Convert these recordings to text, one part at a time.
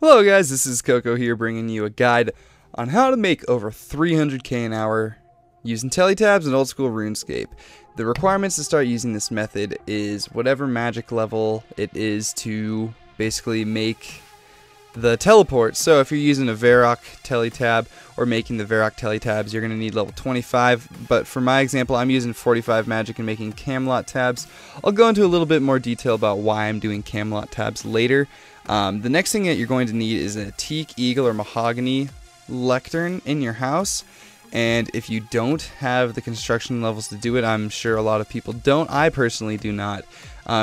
Hello guys, this is Coco here bringing you a guide on how to make over 300k an hour using Tele tabs and old school Runescape. The requirements to start using this method is whatever magic level it is to basically make the teleport. So if you're using a Varrock Tele tab or making the Varrock Tele tabs, you're going to need level 25, but for my example I'm using 45 magic and making Camelot tabs. I'll go into a little bit more detail about why I'm doing Camelot tabs later. The next thing that you're going to need is a teak, eagle, or mahogany lectern in your house. And if you don't have the construction levels to do it, I'm sure a lot of people don't. I personally do not.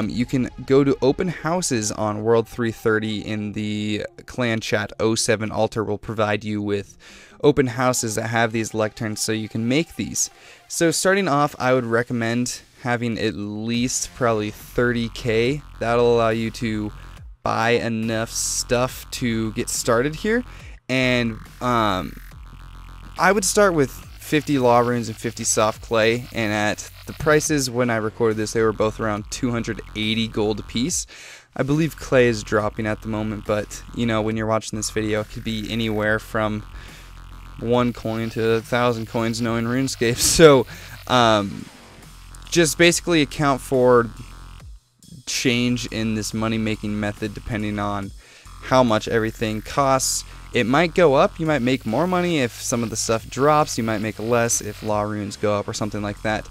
You can go to open houses on World 330 in the clan chat. 07 Altar will provide you with open houses that have these lecterns so you can make these. So starting off, I would recommend having at least probably 30k. That'll allow you to buy enough stuff to get started here. And I would start with 50 law runes and 50 soft clay, and at the prices when I recorded this they were both around 280 gold a piece. I believe clay is dropping at the moment, but you know, when you're watching this video it could be anywhere from 1 coin to 1,000 coins knowing RuneScape. So just basically account for change in this money making method depending on how much everything costs. It might go up, you might make more money if some of the stuff drops, you might make less if law runes go up or something like that.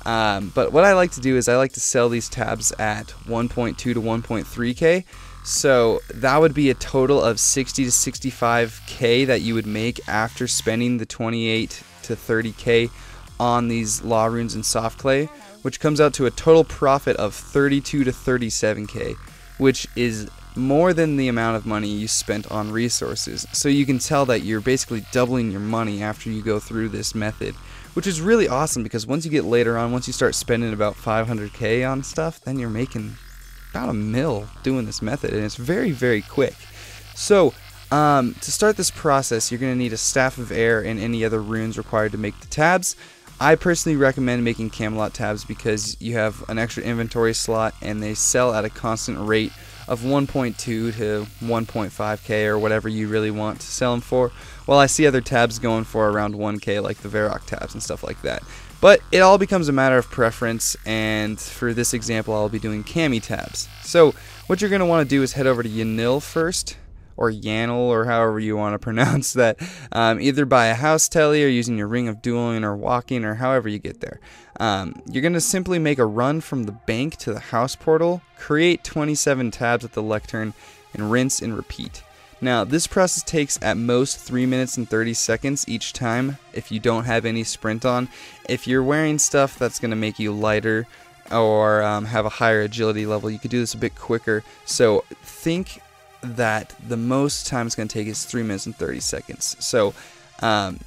But what I like to do is I like to sell these tabs at 1.2 to 1.3k. So that would be a total of 60 to 65k that you would make after spending the 28 to 30k on these law runes and soft clay, which comes out to a total profit of 32 to 37k, which is more than the amount of money you spent on resources. So you can tell that you're basically doubling your money after you go through this method, which is really awesome because once you get later on, once you start spending about 500k on stuff, then you're making about $1 million doing this method, and it's very, very quick. So to start this process, you're going to need a Staff of Air and any other runes required to make the tabs. I personally recommend making Camelot tabs because you have an extra inventory slot and they sell at a constant rate of 1.2 to 1.5k or whatever you really want to sell them for, while I see other tabs going for around 1k like the Varrock tabs and stuff like that. But it all becomes a matter of preference, and for this example I'll be doing Cami tabs. So what you're going to want to do is head over to Yanil first, or Yanil, or however you want to pronounce that, either by a house tele or using your ring of dueling or walking or however you get there. You're going to simply make a run from the bank to the house portal, create 27 tabs at the lectern, and rinse and repeat. Now this process takes at most 3 minutes and 30 seconds each time if you don't have any sprint on. If you're wearing stuff that's going to make you lighter or have a higher agility level, you could do this a bit quicker. So think that the most time it's going to take is 3 minutes and 30 seconds. So I've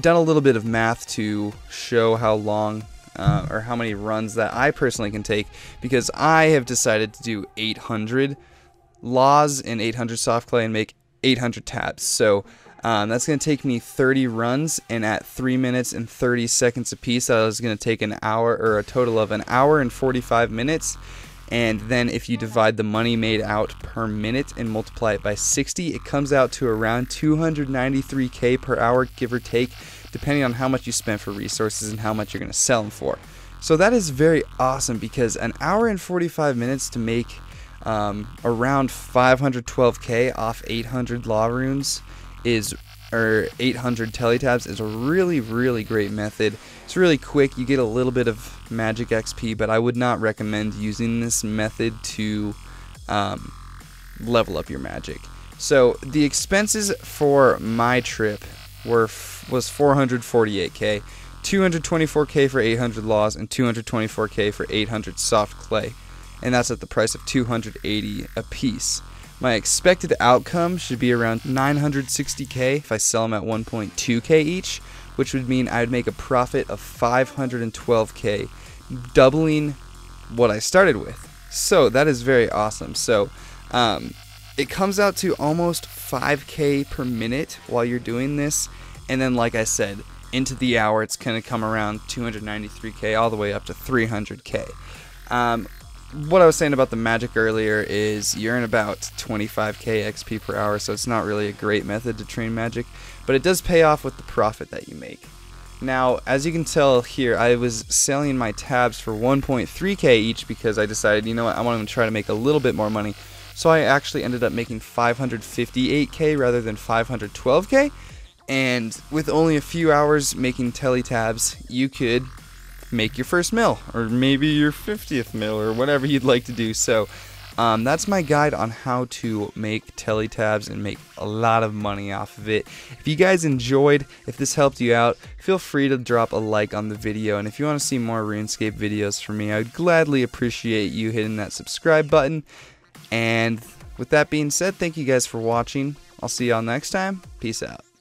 done a little bit of math to show how long or how many runs that I personally can take, because I have decided to do 800 laws and 800 soft clay and make 800 tabs. So that's going to take me 30 runs, and at 3 minutes and 30 seconds a piece that is going to take an hour, or a total of an hour and 45 minutes. And then if you divide the money made out per minute and multiply it by 60, it comes out to around 293k per hour, give or take, depending on how much you spent for resources and how much you're going to sell them for. So that is very awesome, because an hour and 45 minutes to make around 512k off 800 law runes or 800 tele tabs is a really, really great method. It's really quick, you get a little bit of magic XP, but I would not recommend using this method to level up your magic. So the expenses for my trip was 448k, 224k for 800 laws, and 224k for 800 soft clay, and that's at the price of 280 a piece. My expected outcome should be around 960k if I sell them at 1.2k each, which would mean I'd make a profit of 512k, doubling what I started with. So that is very awesome. So it comes out to almost 5k per minute while you're doing this, and then like I said, into the hour it's going to come around 293k all the way up to 300k. what I was saying about the magic earlier is you earn about 25k XP per hour, so it's not really a great method to train magic, but it does pay off with the profit that you make. Now, as you can tell here, I was selling my tabs for 1.3k each because I decided, you know what, I want to try to make a little bit more money. So I actually ended up making 558k rather than 512k, and with only a few hours making Tele tabs, you could make your first mil, or maybe your 50th mil, or whatever you'd like to do. So that's my guide on how to make Tele tabs and make a lot of money off of it. If you guys enjoyed, if this helped you out, feel free to drop a like on the video, and if you want to see more RuneScape videos from me, I would gladly appreciate you hitting that subscribe button. And with that being said, thank you guys for watching. I'll see y'all next time. Peace out.